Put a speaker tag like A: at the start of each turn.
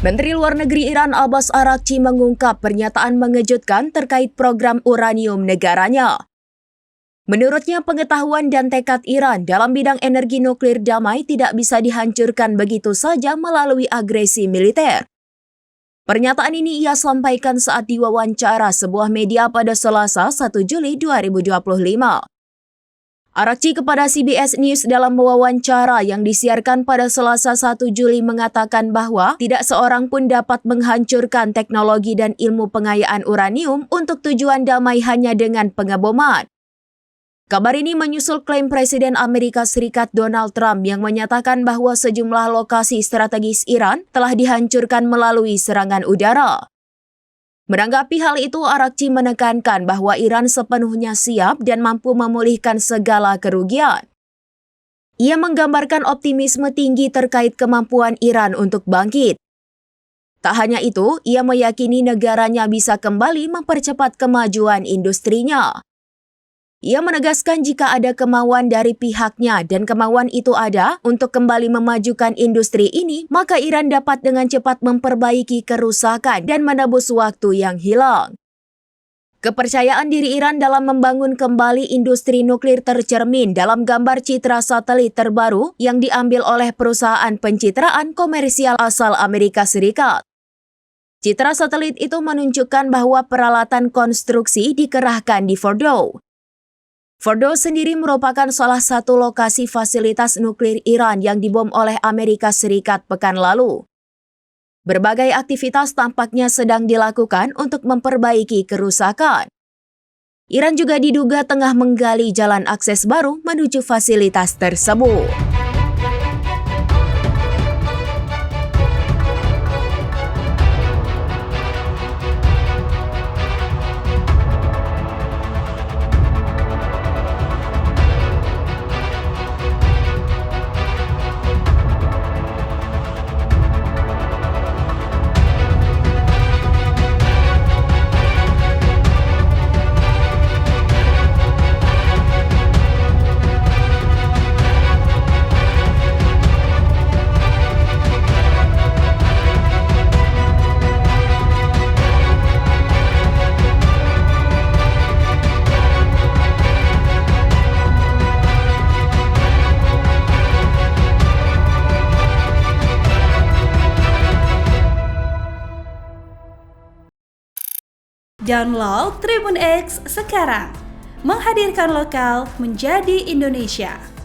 A: Menteri Luar Negeri Iran Abbas Araghchi mengungkap pernyataan mengejutkan terkait program uranium negaranya. Menurutnya, pengetahuan dan tekad Iran dalam bidang energi nuklir damai tidak bisa dihancurkan begitu saja melalui agresi militer. Pernyataan ini ia sampaikan saat diwawancara sebuah media pada Selasa 1 Juli 2025. Araghchi kepada CBS News dalam wawancara yang disiarkan pada Selasa 1 Juli mengatakan bahwa tidak seorang pun dapat menghancurkan teknologi dan ilmu pengayaan uranium untuk tujuan damai hanya dengan pengeboman. Kabar ini menyusul klaim Presiden Amerika Serikat Donald Trump yang menyatakan bahwa sejumlah lokasi strategis Iran telah dihancurkan melalui serangan udara. Menanggapi hal itu, Araghchi menekankan bahwa Iran sepenuhnya siap dan mampu memulihkan segala kerugian. Ia menggambarkan optimisme tinggi terkait kemampuan Iran untuk bangkit. Tak hanya itu, ia meyakini negaranya bisa kembali mempercepat kemajuan industrinya. Ia menegaskan jika ada kemauan dari pihaknya dan kemauan itu ada untuk kembali memajukan industri ini, maka Iran dapat dengan cepat memperbaiki kerusakan dan menebus waktu yang hilang. Kepercayaan diri Iran dalam membangun kembali industri nuklir tercermin dalam gambar citra satelit terbaru yang diambil oleh perusahaan pencitraan komersial asal Amerika Serikat. Citra satelit itu menunjukkan bahwa peralatan konstruksi dikerahkan di Fordow. Fordow sendiri merupakan salah satu lokasi fasilitas nuklir Iran yang dibom oleh Amerika Serikat pekan lalu. Berbagai aktivitas tampaknya sedang dilakukan untuk memperbaiki kerusakan. Iran juga diduga tengah menggali jalan akses baru menuju fasilitas tersebut.
B: Download Tribun X sekarang, menghadirkan lokal menjadi Indonesia.